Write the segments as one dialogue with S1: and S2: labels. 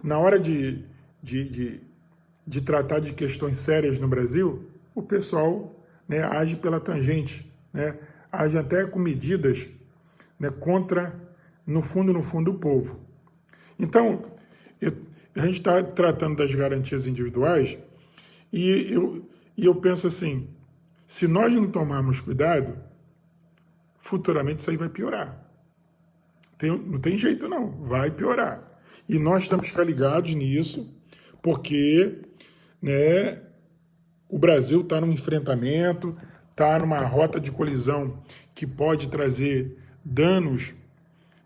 S1: Na hora de tratar de questões sérias no Brasil, o pessoal, né, age pela tangente, né, age até com medidas, né, contra, no fundo, o povo. Então, a gente está tratando das garantias individuais e eu penso assim, se nós não tomarmos cuidado, futuramente isso aí vai piorar. Não tem jeito não, vai piorar. E nós temos que ficar ligados nisso, porque, né, o Brasil está num enfrentamento, está numa rota de colisão que pode trazer danos,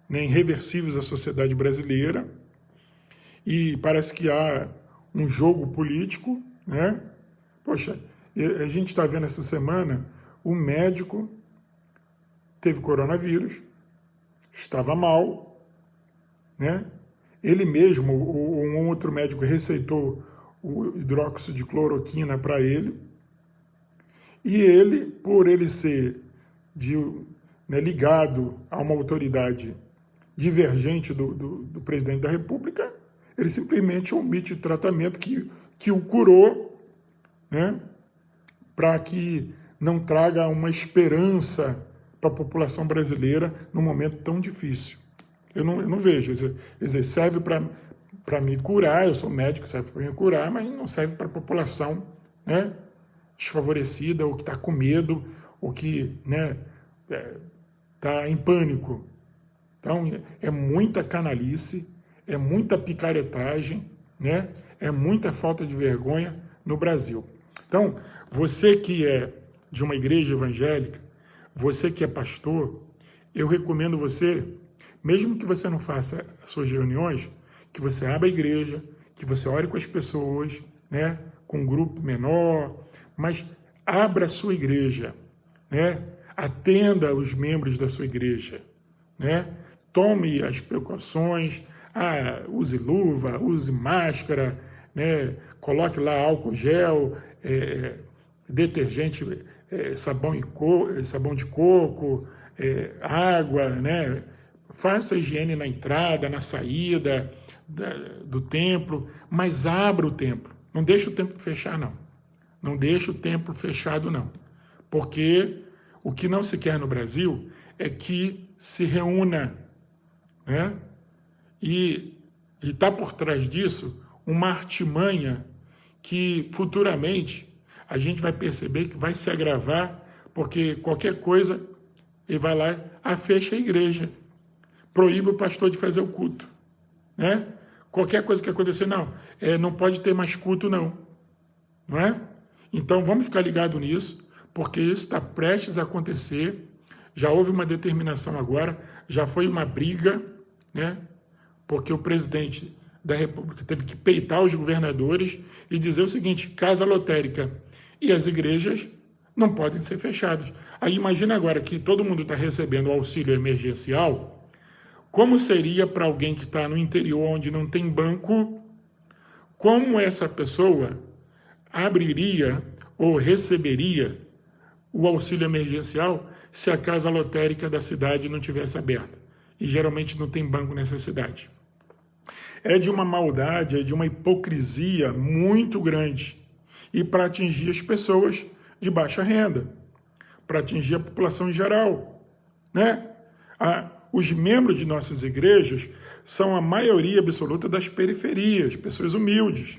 S1: né, irreversíveis à sociedade brasileira, e parece que há um jogo político, né? Poxa, a gente está vendo essa semana, o médico teve coronavírus, estava mal, né? Ele mesmo, ou um outro médico receitou o hidróxido de cloroquina para ele, e ele, por ele ser né, ligado a uma autoridade divergente do presidente da República, ele simplesmente omite o tratamento que o curou, né, para que não traga uma esperança para a população brasileira num momento tão difícil. Eu não vejo. Serve para me curar, eu sou médico, serve para me curar, mas não serve para a população, né, desfavorecida, ou que está com medo, ou que, né, está em pânico. Então, é muita canalice, é muita picaretagem, né, é muita falta de vergonha no Brasil. Então, você que é de uma igreja evangélica, você que é pastor, eu recomendo você, mesmo que você não faça as suas reuniões, que você abra a igreja, que você ore com as pessoas, né, com um grupo menor, mas abra a sua igreja, né, atenda os membros da sua igreja, né, tome as precauções, use luva, use máscara, né, coloque lá álcool gel, detergente, sabão de coco, água, né? Faça a higiene na entrada, na saída do templo, mas abra o templo. Não deixe o templo fechar, não. Não deixe o templo fechado, não. Porque o que não se quer no Brasil é que se reúna, né? E está por trás disso uma artimanha que futuramente a gente vai perceber que vai se agravar, porque qualquer coisa ele vai lá, fecha a igreja, proíbe o pastor de fazer o culto, né? Qualquer coisa que acontecer, não pode ter mais culto, não é? Então vamos ficar ligados nisso, porque isso está prestes a acontecer, já houve uma determinação agora, já foi uma briga, né? Porque o presidente da República teve que peitar os governadores e dizer o seguinte: casa lotérica e as igrejas não podem ser fechadas. Aí imagina agora que todo mundo está recebendo auxílio emergencial, como seria para alguém que está no interior onde não tem banco, como essa pessoa abriria ou receberia o auxílio emergencial se a casa lotérica da cidade não tivesse aberta? E geralmente não tem banco nessa cidade. É de uma maldade, é de uma hipocrisia muito grande. E para atingir as pessoas de baixa renda, para atingir a população em geral, né? Os membros de nossas igrejas são a maioria absoluta das periferias, pessoas humildes,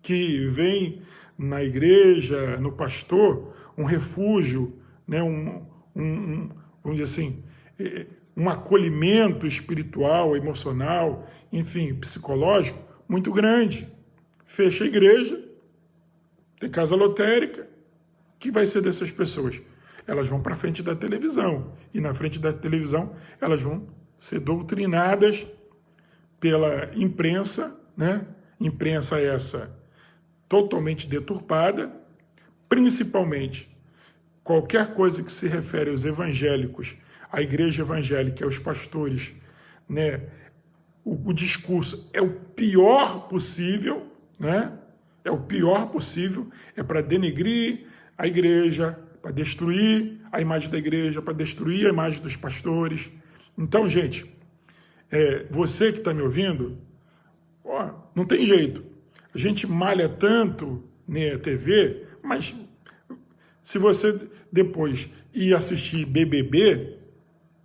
S1: que veem na igreja, no pastor, um refúgio, né? Vamos dizer assim, um acolhimento espiritual, emocional, enfim, psicológico, muito grande. Fecha a igreja, tem casa lotérica, o que vai ser dessas pessoas? Elas vão para frente da televisão, e na frente da televisão elas vão ser doutrinadas pela imprensa, né? Imprensa essa totalmente deturpada, principalmente qualquer coisa que se refere aos evangélicos, à igreja evangélica, aos pastores, né? O discurso é o pior possível, né? É o pior possível, é para denegrir a igreja, para destruir a imagem da igreja, para destruir a imagem dos pastores. Então, gente, você que está me ouvindo, Não tem jeito. A gente malha tanto na TV, mas se você depois ir assistir BBB,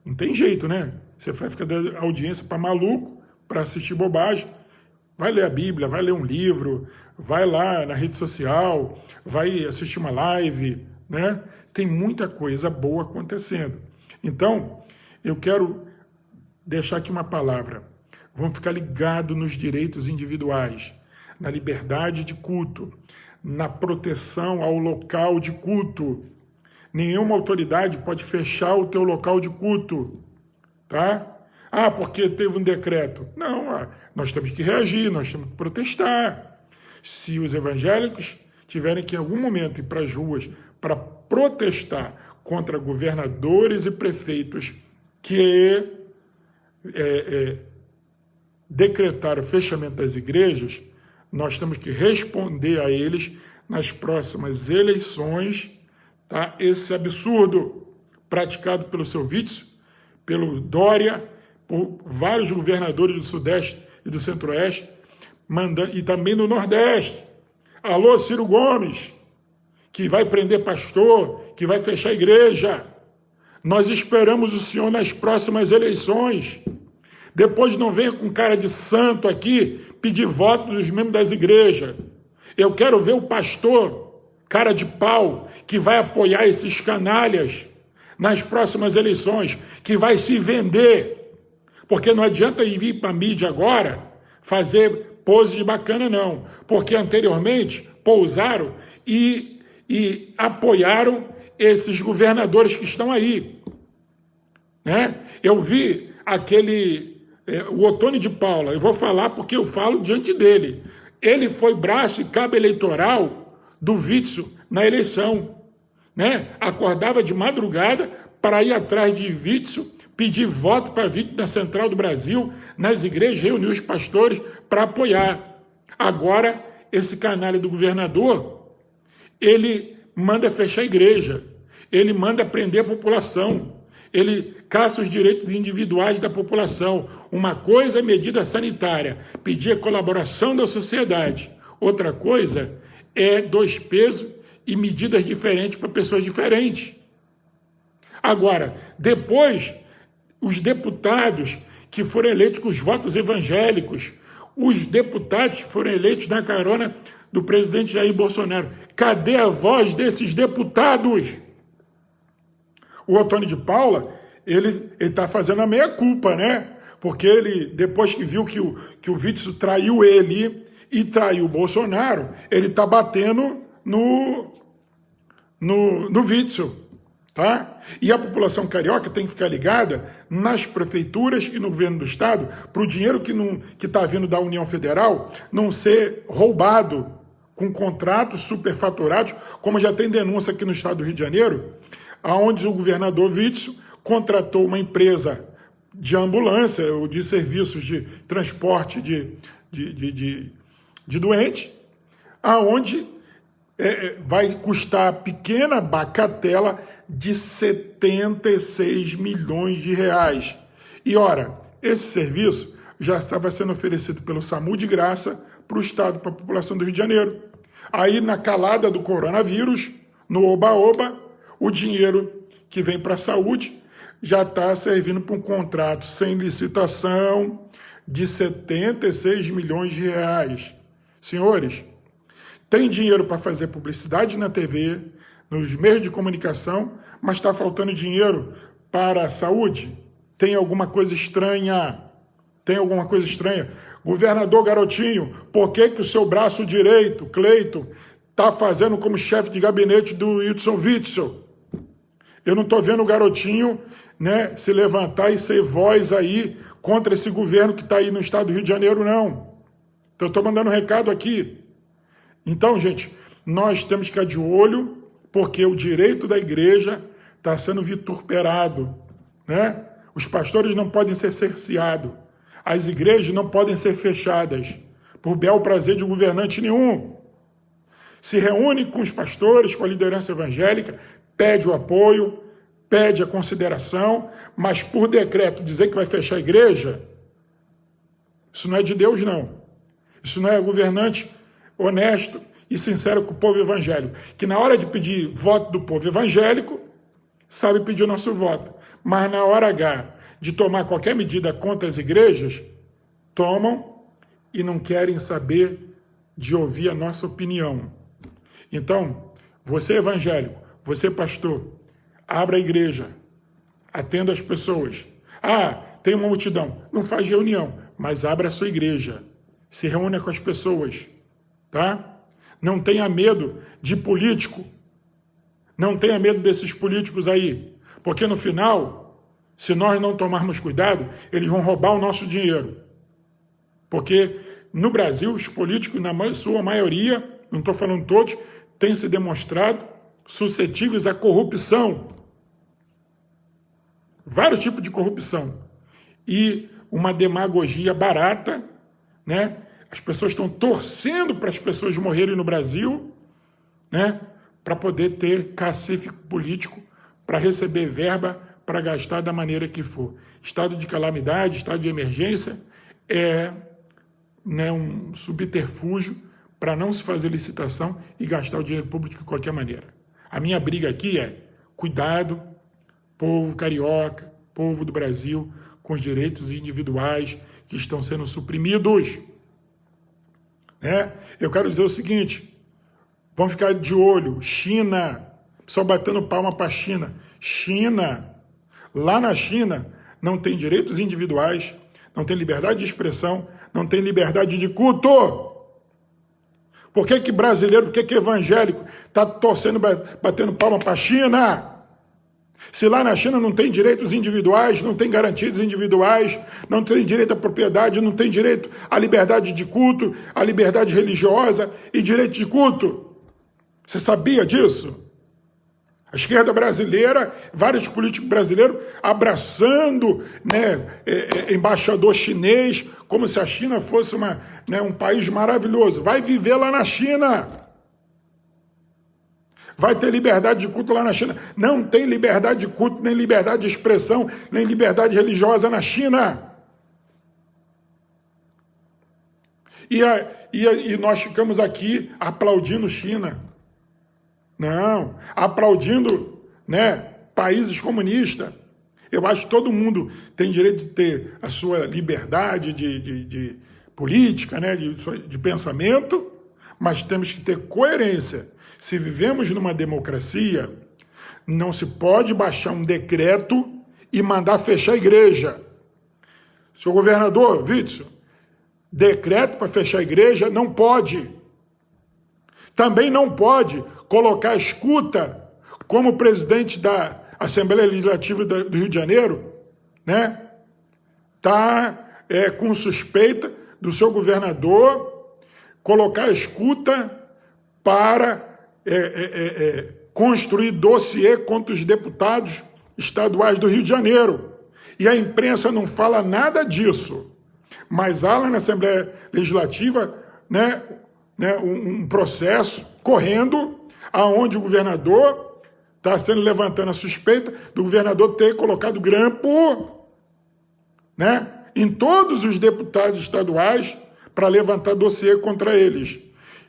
S1: não tem jeito, né? Você vai ficar dando audiência para maluco, para assistir bobagem. Vai ler a Bíblia, vai ler um livro, vai lá na rede social, vai assistir uma live, né? Tem muita coisa boa acontecendo. Então, eu quero deixar aqui uma palavra. Vamos ficar ligados nos direitos individuais, na liberdade de culto, na proteção ao local de culto. Nenhuma autoridade pode fechar o teu local de culto, tá? Ah, porque teve um decreto. Não, nós temos que reagir, nós temos que protestar. Se os evangélicos tiverem que em algum momento ir para as ruas para protestar contra governadores e prefeitos que decretaram o fechamento das igrejas, nós temos que responder a eles nas próximas eleições, tá? Esse absurdo praticado pelo seu Witzel, pelo Dória, por vários governadores do Sudeste e do Centro-Oeste, e também no Nordeste. Alô, Ciro Gomes, que vai prender pastor, que vai fechar a igreja. Nós esperamos o senhor nas próximas eleições. Depois não venha com cara de santo aqui pedir voto dos membros das igrejas. Eu quero ver o pastor, cara de pau, que vai apoiar esses canalhas nas próximas eleições, que vai se vender. Porque não adianta ir vir para a mídia agora fazer pose de bacana, não. Porque anteriormente pousaram e apoiaram esses governadores que estão aí, né? Eu vi o Ottoni de Paula, eu vou falar porque eu falo diante dele. Ele foi braço e cabo eleitoral do Witzel na eleição, né? Acordava de madrugada para ir atrás de Witzel, pedir voto para Witzel na Central do Brasil, nas igrejas, reunir os pastores para apoiar. Agora, esse canalha do governador, ele manda fechar a igreja, ele manda prender a população, ele caça os direitos individuais da população. Uma coisa é medida sanitária, pedir a colaboração da sociedade. Outra coisa é 2 pesos e medidas diferentes para pessoas diferentes. Agora, depois, os deputados que foram eleitos com os votos evangélicos, os deputados que foram eleitos na carona do presidente Jair Bolsonaro. Cadê a voz desses deputados? O Ottoni de Paula, ele está fazendo a meia-culpa, né? Porque ele, depois que viu que o Witzel traiu ele e traiu o Bolsonaro, ele está batendo no Witzel, tá? E a população carioca tem que ficar ligada nas prefeituras e no governo do estado para o dinheiro que está vindo da União Federal não ser roubado com contratos superfaturados, como já tem denúncia aqui no estado do Rio de Janeiro, onde o governador Witzel contratou uma empresa de ambulância ou de serviços de transporte de doentes, aonde vai custar a pequena bagatela de 76 milhões de reais. E, ora, esse serviço já estava sendo oferecido pelo SAMU de graça para o Estado, para a população do Rio de Janeiro. Aí, na calada do coronavírus, no oba-oba, o dinheiro que vem para a saúde já está servindo para um contrato sem licitação de 76 milhões de reais. Senhores, tem dinheiro para fazer publicidade na TV, nos meios de comunicação, mas está faltando dinheiro para a saúde? Tem alguma coisa estranha? Tem alguma coisa estranha? Governador Garotinho, por que o seu braço direito, Cleiton, está fazendo como chefe de gabinete do Wilson Witzel? Eu não estou vendo o Garotinho, né, se levantar e ser voz aí contra esse governo que está aí no estado do Rio de Janeiro, não. Então eu estou mandando um recado aqui. Então, gente, nós temos que ficar de olho, porque o direito da igreja está sendo vituperado, né? Os pastores não podem ser cerceados. As igrejas não podem ser fechadas por bel prazer de governante nenhum. Se reúne com os pastores, com a liderança evangélica, pede o apoio, pede a consideração, mas por decreto dizer que vai fechar a igreja, isso não é de Deus, não. Isso não é governante honesto e sincero com o povo evangélico, que na hora de pedir voto do povo evangélico, sabe pedir o nosso voto, mas na hora H de tomar qualquer medida contra as igrejas, tomam e não querem saber de ouvir a nossa opinião. Então, você evangélico, você pastor, abra a igreja, atenda as pessoas. Ah, tem uma multidão, não faz reunião, mas abra a sua igreja, se reúna com as pessoas, tá? Não tenha medo de político, não tenha medo desses políticos aí, porque no final, se nós não tomarmos cuidado, eles vão roubar o nosso dinheiro. Porque no Brasil, os políticos, na sua maioria, não estou falando todos, têm se demonstrado suscetíveis à corrupção. Vários tipos de corrupção. E uma demagogia barata, né? As pessoas estão torcendo para as pessoas morrerem no Brasil, né? Para poder ter cacife político, para receber verba, para gastar da maneira que for. Estado de calamidade, estado de emergência é, né, um subterfúgio para não se fazer licitação e gastar o dinheiro público de qualquer maneira. A minha briga aqui é cuidado, povo carioca, povo do Brasil, com os direitos individuais que estão sendo suprimidos. Né? Eu quero dizer o seguinte, vamos ficar de olho, China, só batendo palma para a China. China, lá na China, não tem direitos individuais, não tem liberdade de expressão, não tem liberdade de culto. Por que brasileiro, por que evangélico está torcendo, batendo palma para a China? Se lá na China não tem direitos individuais, não tem garantias individuais, não tem direito à propriedade, não tem direito à liberdade de culto, à liberdade religiosa e direito de culto. Você sabia disso? A esquerda brasileira, vários políticos brasileiros abraçando, né, embaixador chinês, como se a China fosse um país maravilhoso. Vai viver lá na China. Vai ter liberdade de culto lá na China. Não tem liberdade de culto, nem liberdade de expressão, nem liberdade religiosa na China. E nós ficamos aqui aplaudindo China. Não, aplaudindo, né, países comunistas. Eu acho que todo mundo tem direito de ter a sua liberdade de política, né, de pensamento, mas temos que ter coerência. Se vivemos numa democracia, não se pode baixar um decreto e mandar fechar a igreja. Senhor governador, Witzel, decreto para fechar a igreja não pode. Também não pode colocar a escuta como presidente da Assembleia Legislativa do Rio de Janeiro, né? Com suspeita do seu governador colocar a escuta para construir dossiê contra os deputados estaduais do Rio de Janeiro. E a imprensa não fala nada disso. Mas há lá na Assembleia Legislativa, né, um processo correndo aonde o governador está sendo levantando a suspeita do governador ter colocado grampo, né, em todos os deputados estaduais para levantar dossiê contra eles.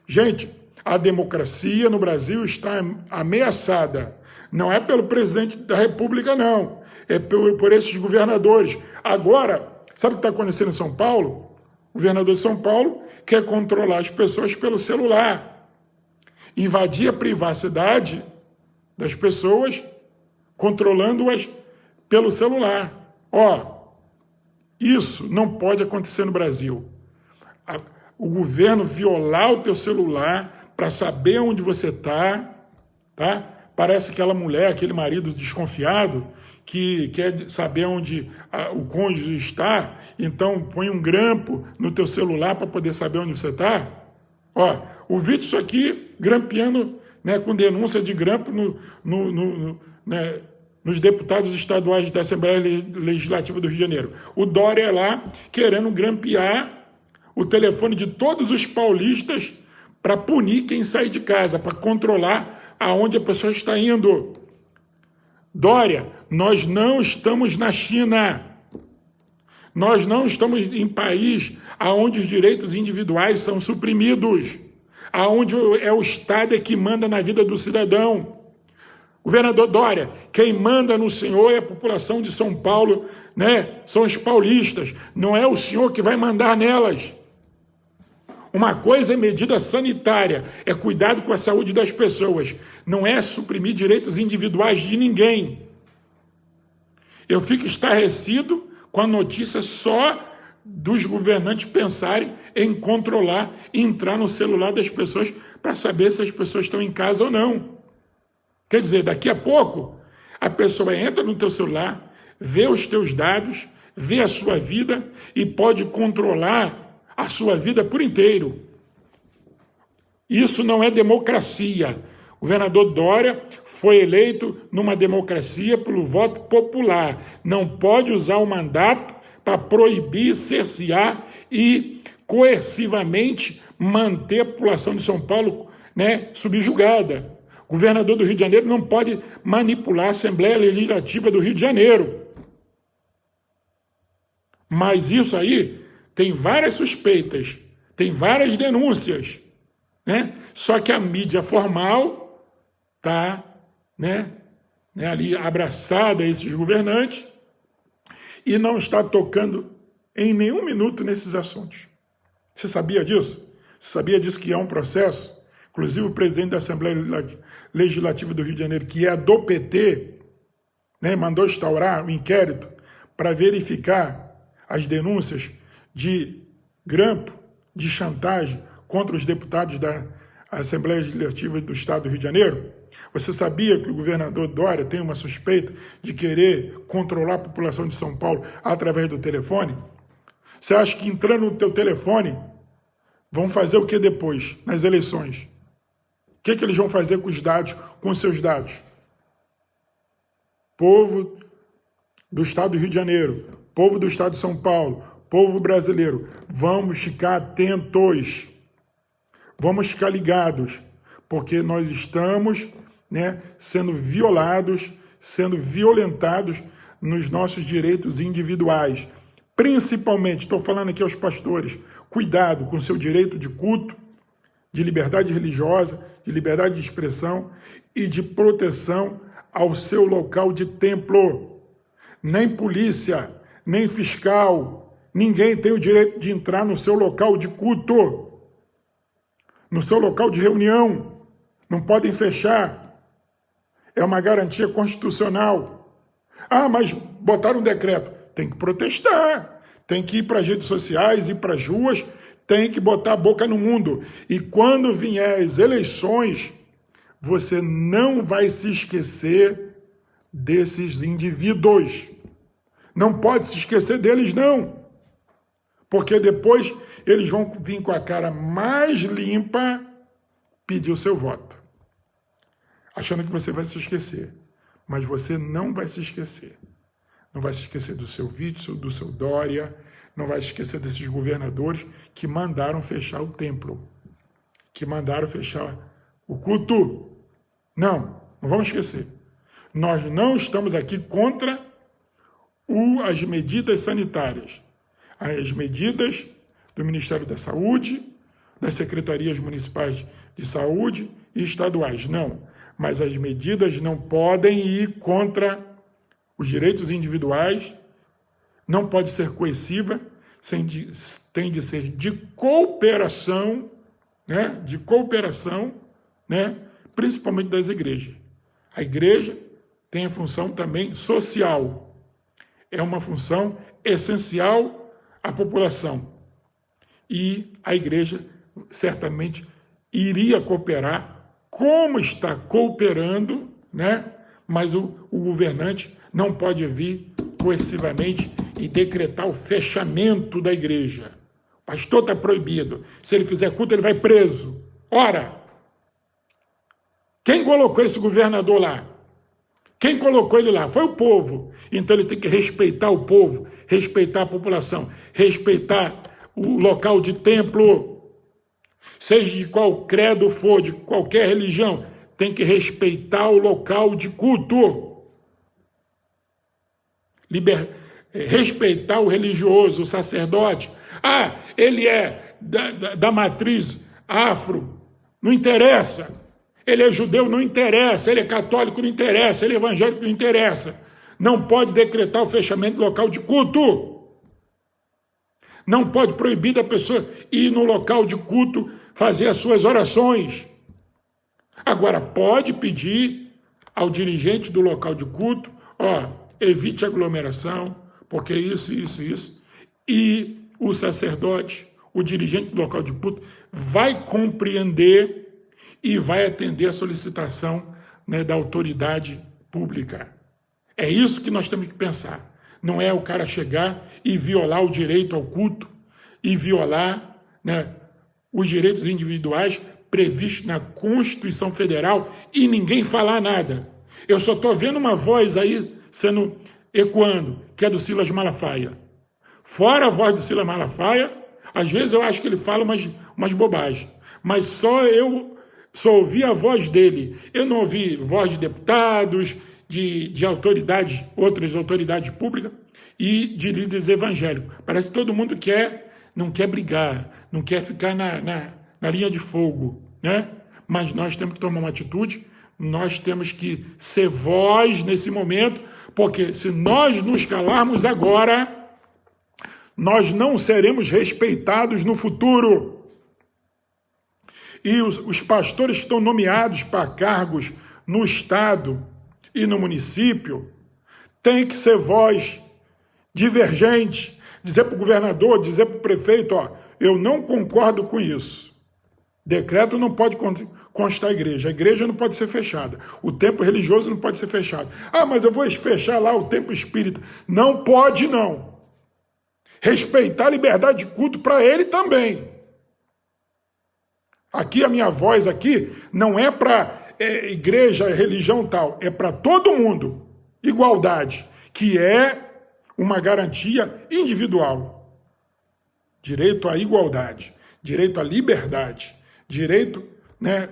S1: Gente, a democracia no Brasil está ameaçada. Não é pelo presidente da República, não. É por esses governadores. Agora, sabe o que está acontecendo em São Paulo? O governador de São Paulo quer controlar as pessoas pelo celular. Invadir a privacidade das pessoas, controlando-as pelo celular. Isso não pode acontecer no Brasil. O governo violar o teu celular para saber onde você está, tá? Parece aquela mulher, aquele marido desconfiado que quer saber onde o cônjuge está, então põe um grampo no teu celular para poder saber onde você está. O Witzel aqui grampeando, né, com denúncia de grampo nos deputados estaduais da Assembleia Legislativa do Rio de Janeiro. O Dória lá querendo grampear o telefone de todos os paulistas para punir quem sai de casa, para controlar aonde a pessoa está indo. Dória, nós não estamos na China. Nós não estamos em país onde os direitos individuais são suprimidos, aonde é o Estado que manda na vida do cidadão. Governador Dória, quem manda no senhor é a população de São Paulo, né? São os paulistas, não é o senhor que vai mandar nelas. Uma coisa é medida sanitária, é cuidado com a saúde das pessoas, não é suprimir direitos individuais de ninguém. Eu fico estarrecido com a notícia só dos governantes pensarem em controlar e entrar no celular das pessoas para saber se as pessoas estão em casa ou não. Quer dizer, daqui a pouco, a pessoa entra no teu celular, vê os teus dados, vê a sua vida e pode controlar a sua vida por inteiro. Isso não é democracia. O governador Dória foi eleito numa democracia pelo voto popular. Não pode usar o mandato para proibir, cercear e coercivamente manter a população de São Paulo, né, subjugada. O governador do Rio de Janeiro não pode manipular a Assembleia Legislativa do Rio de Janeiro. Mas isso aí tem várias suspeitas, tem várias denúncias, né? Só que a mídia formal está, né, ali abraçada a esses governantes e não está tocando em nenhum minuto nesses assuntos. Você sabia disso? Você sabia disso que é um processo? Inclusive o presidente da Assembleia Legislativa do Rio de Janeiro, que é do PT, né, mandou instaurar um inquérito para verificar as denúncias de grampo, de chantagem contra os deputados da Assembleia Legislativa do Estado do Rio de Janeiro. Você sabia que o governador Dória tem uma suspeita de querer controlar a população de São Paulo através do telefone? Você acha que entrando no teu telefone vão fazer o que depois, nas eleições? O que eles vão fazer com os dados, com os seus dados? Povo do Estado do Rio de Janeiro, povo do Estado de São Paulo, povo brasileiro, vamos ficar atentos, vamos ficar ligados, porque nós estamos, né, sendo violados, sendo violentados nos nossos direitos individuais. Principalmente, estou falando aqui aos pastores, cuidado com o seu direito de culto, de liberdade religiosa, de liberdade de expressão e de proteção ao seu local de templo. Nem polícia, nem fiscal, ninguém tem o direito de entrar no seu local de culto, no seu local de reunião. Não podem fechar. É uma garantia constitucional. Ah, mas botaram um decreto. Tem que protestar, tem que ir para as redes sociais, ir para as ruas, tem que botar a boca no mundo. E quando vier as eleições, você não vai se esquecer desses indivíduos. Não pode se esquecer deles, não. Porque depois eles vão vir com a cara mais limpa pedir o seu voto. Achando que você vai se esquecer. Mas você não vai se esquecer. Não vai se esquecer do seu Witzel, do seu Dória, não vai se esquecer desses governadores que mandaram fechar o templo, que mandaram fechar o culto. Não vamos esquecer. Nós não estamos aqui contra as medidas sanitárias, as medidas do Ministério da Saúde, das secretarias municipais de saúde e estaduais, não. Mas as medidas não podem ir contra os direitos individuais, não pode ser coerciva, tem de ser de cooperação, né? De cooperação, né? Principalmente das igrejas. A igreja tem a função também social, é uma função essencial à população. E a igreja certamente iria cooperar, como está cooperando, né? Mas o governante não pode vir coercivamente e decretar o fechamento da igreja. O pastor está proibido. Se ele fizer culto, ele vai preso. Ora, quem colocou esse governador lá? Quem colocou ele lá? Foi o povo. Então ele tem que respeitar o povo, respeitar a população, respeitar o local de templo. Seja de qual credo for, de qualquer religião, tem que respeitar o local de culto. respeitar o religioso, o sacerdote. Ah, ele é da matriz afro, não interessa. Ele é judeu, não interessa. Ele é católico, não interessa. Ele é evangélico, não interessa. Não pode decretar o fechamento do local de culto. Não pode proibir da pessoa ir no local de culto fazer as suas orações. Agora, pode pedir ao dirigente do local de culto, evite aglomeração, porque isso. E o sacerdote, o dirigente do local de culto, vai compreender e vai atender a solicitação, né, da autoridade pública. É isso que nós temos que pensar. Não é o cara chegar e violar o direito ao culto e violar, né, os direitos individuais previstos na Constituição Federal e ninguém falar nada. Eu só estou vendo uma voz aí ecoando, que é do Silas Malafaia. Fora a voz do Silas Malafaia, às vezes eu acho que ele fala umas bobagens, mas só ouvi a voz dele. Eu não ouvi voz de deputados, de autoridades, outras autoridades públicas e de líderes evangélicos. Parece que todo mundo não quer brigar, não quer ficar na linha de fogo, né? Mas nós temos que tomar uma atitude, nós temos que ser voz nesse momento, porque se nós nos calarmos agora, nós não seremos respeitados no futuro. E os pastores que estão nomeados para cargos no Estado e no município têm que ser voz divergente, dizer para o governador, dizer para o prefeito, eu não concordo com isso. Decreto não pode constar a igreja não pode ser fechada, o templo religioso não pode ser fechado. Mas eu vou fechar lá o templo espírita. Não pode, não. Respeitar a liberdade de culto para ele também. Aqui a minha voz aqui não é para igreja, religião tal, é para todo mundo. Igualdade, que é uma garantia individual. Direito à igualdade, direito à liberdade, direito, né,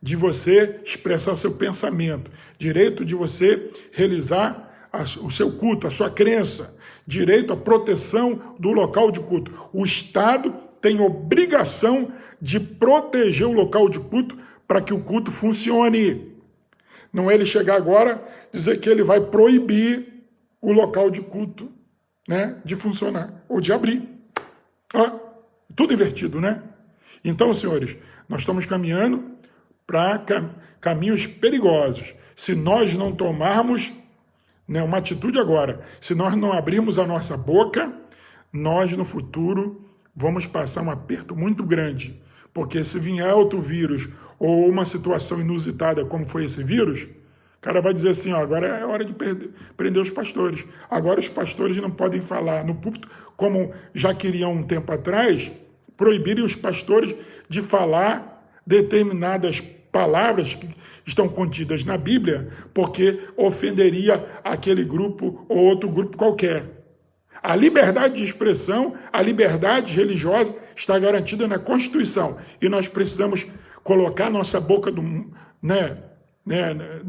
S1: de você expressar o seu pensamento, direito de você realizar o seu culto, a sua crença, direito à proteção do local de culto. O Estado tem obrigação de proteger o local de culto para que o culto funcione. Não é ele chegar agora e dizer que ele vai proibir o local de culto, né, de funcionar ou de abrir. Tudo invertido, né? Então, senhores, nós estamos caminhando para caminhos perigosos. Se nós não tomarmos, né, uma atitude agora, se nós não abrirmos a nossa boca, nós no futuro vamos passar um aperto muito grande. Porque se vier outro vírus ou uma situação inusitada como foi esse vírus, o cara vai dizer assim, agora é hora de prender os pastores. Agora os pastores não podem falar no púlpito, como já queriam um tempo atrás, proibirem os pastores de falar determinadas palavras que estão contidas na Bíblia, porque ofenderia aquele grupo ou outro grupo qualquer. A liberdade de expressão, a liberdade religiosa está garantida na Constituição. E nós precisamos colocar nossa boca no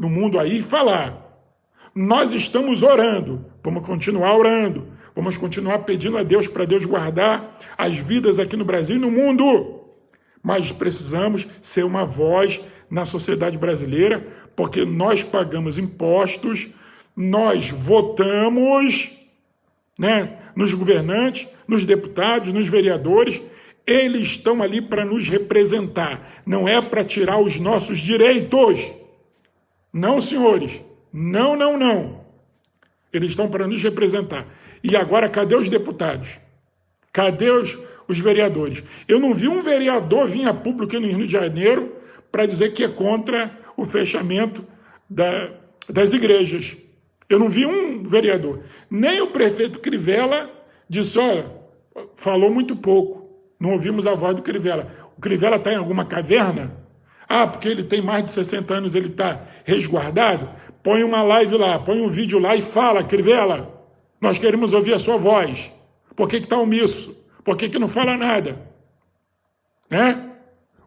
S1: mundo aí e falar. Nós estamos orando, vamos continuar orando, vamos continuar pedindo a Deus para Deus guardar as vidas aqui no Brasil e no mundo. Mas precisamos ser uma voz na sociedade brasileira, porque nós pagamos impostos, nós votamos, né, nos governantes, nos deputados, nos vereadores. Eles estão ali para nos representar, não é para tirar os nossos direitos. Não, senhores, não. Eles estão para nos representar. E agora, cadê os deputados? Cadê os vereadores? Eu não vi um vereador vir a público no Rio de Janeiro para dizer que é contra o fechamento das igrejas. Eu não vi um vereador. Nem o prefeito Crivella disse, falou muito pouco. Não ouvimos a voz do Crivella. O Crivella está em alguma caverna? Porque ele tem mais de 60 anos, ele está resguardado? Põe uma live lá, põe um vídeo lá e fala, Crivella, nós queremos ouvir a sua voz. Por que está omisso? Por que não fala nada? Né?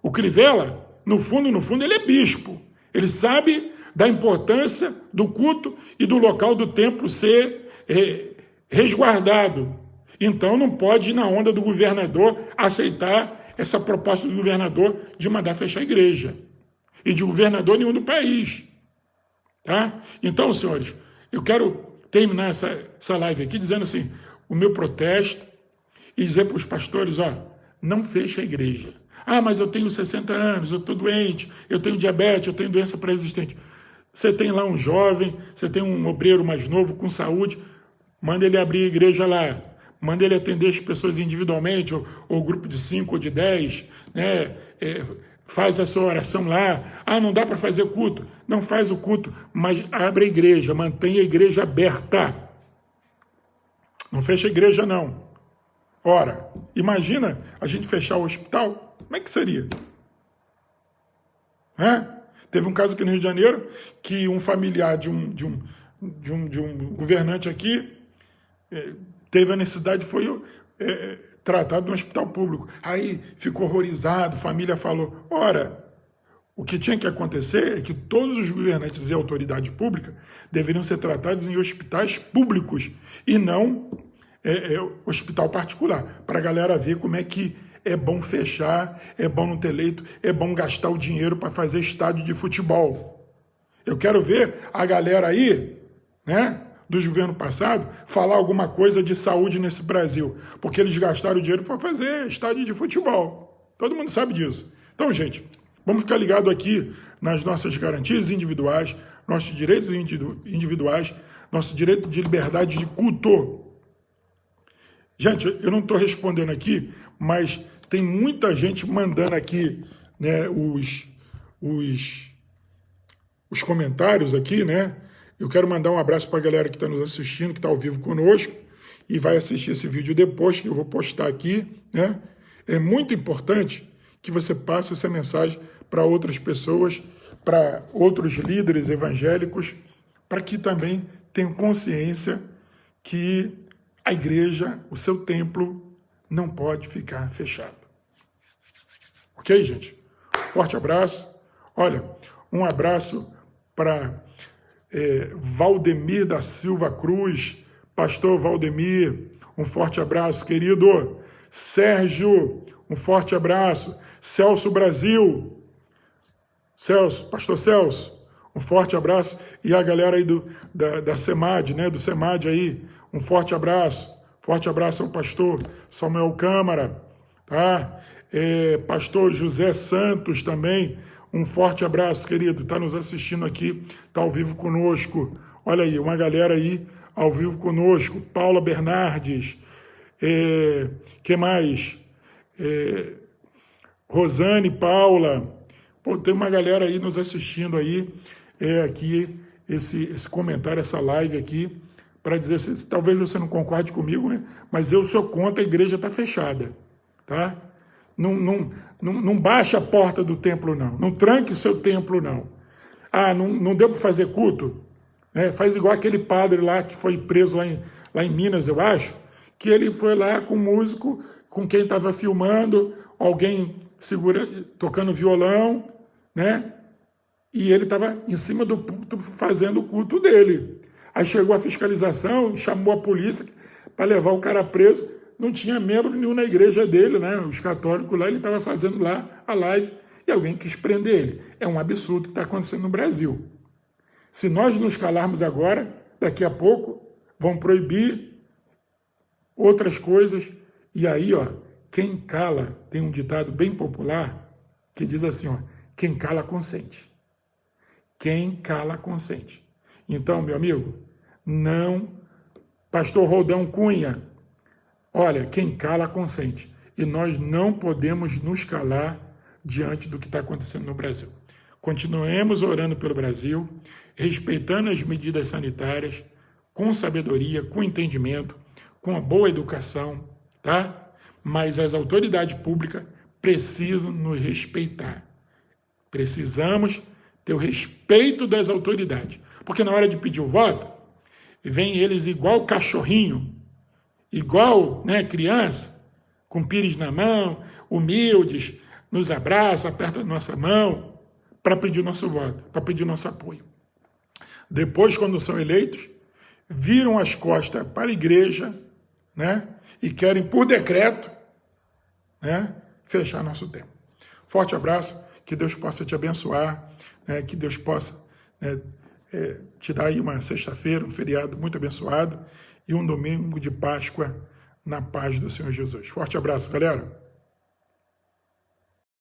S1: O Crivella, no fundo, ele é bispo. Ele sabe da importância do culto e do local do templo ser resguardado. Então não pode ir na onda do governador aceitar essa proposta do governador de mandar fechar a igreja. E de governador nenhum do país. Tá? Então, senhores, eu quero terminar essa live aqui dizendo assim, o meu protesto e dizer para os pastores, ó, não feche a igreja. Ah, mas eu tenho 60 anos, eu estou doente, eu tenho diabetes, eu tenho doença pré-existente. Você tem lá um jovem, você tem um obreiro mais novo com saúde, manda ele abrir a igreja lá, manda ele atender as pessoas individualmente, ou grupo de 5 ou de 10, né? Faz a sua oração lá. Ah, não dá para fazer culto. Não faz o culto, mas abre a igreja, mantenha a igreja aberta. Não fecha a igreja, não. Ora, imagina a gente fechar o hospital, como é que seria? Teve um caso aqui no Rio de Janeiro, que um familiar de um governante aqui teve a necessidade, foi tratado no hospital público. Aí ficou horrorizado, a família falou, ora, o que tinha que acontecer é que todos os governantes e autoridades públicas deveriam ser tratados em hospitais públicos e não hospital particular, para a galera ver como é que é bom fechar, é bom não ter leito, é bom gastar o dinheiro para fazer estádio de futebol. Eu quero ver a galera aí, né, dos governos passados, falar alguma coisa de saúde nesse Brasil, porque eles gastaram o dinheiro para fazer estádio de futebol. Todo mundo sabe disso. Então, gente, vamos ficar ligado aqui nas nossas garantias individuais, nossos direitos individuais, nosso direito de liberdade de culto. Gente, eu não estou respondendo aqui, mas tem muita gente mandando aqui, né, os comentários aqui, né? Eu quero mandar um abraço para a galera que está nos assistindo, que está ao vivo conosco e vai assistir esse vídeo depois, que eu vou postar aqui, né? É muito importante que você passe essa mensagem para outras pessoas, para outros líderes evangélicos, para que também tenham consciência que a igreja, o seu templo, não pode ficar fechado. Ok, gente? Forte abraço. Olha, um abraço para Valdemir da Silva Cruz, pastor Valdemir, um forte abraço, querido. Sérgio, um forte abraço. Celso Brasil, Celso, pastor Celso, um forte abraço. E a galera aí da SEMAD, né, do SEMAD aí, um forte abraço. Forte abraço ao pastor Samuel Câmara, tá? Pastor José Santos também, um forte abraço, querido, está nos assistindo aqui, está ao vivo conosco. Olha aí, uma galera aí ao vivo conosco. Paula Bernardes, que mais? Rosane, Paula. Pô, tem uma galera aí nos assistindo aí, aqui, esse comentário, essa live aqui, para dizer, talvez você não concorde comigo, né? Mas eu sou contra, a igreja está fechada, tá? Não baixe a porta do templo, não. Não tranque o seu templo, não. Ah, não deu para fazer culto? Faz igual aquele padre lá que foi preso lá em Minas, eu acho, que ele foi lá com músico, com quem estava filmando, alguém tocando violão, né? E ele estava em cima do púlpito fazendo o culto dele. Aí chegou a fiscalização, chamou a polícia para levar o cara preso. Não tinha membro nenhum na igreja dele, né? Os católicos lá, ele estava fazendo lá a live e alguém quis prender ele. É um absurdo que está acontecendo no Brasil. Se nós nos calarmos agora, daqui a pouco vão proibir outras coisas. E aí, ó, quem cala, tem um ditado bem popular que diz assim, ó, quem cala consente. Quem cala consente. Então, meu amigo, não... Pastor Roldão Cunha, olha, quem cala consente. E nós não podemos nos calar diante do que está acontecendo no Brasil. Continuemos orando pelo Brasil, respeitando as medidas sanitárias, com sabedoria, com entendimento, com uma boa educação, tá? Mas as autoridades públicas precisam nos respeitar. Precisamos ter o respeito das autoridades. Porque na hora de pedir o voto, vem eles igual cachorrinho, igual, né, criança, com pires na mão, humildes, nos abraça, aperta a nossa mão, para pedir o nosso voto, para pedir o nosso apoio. Depois, quando são eleitos, viram as costas para a igreja, né? E querem, por decreto, né, fechar nosso tempo. Forte abraço, que Deus possa te abençoar, né, que Deus possa, né, te dar aí uma sexta-feira, um feriado muito abençoado e um domingo de Páscoa na paz do Senhor Jesus. Forte abraço, galera!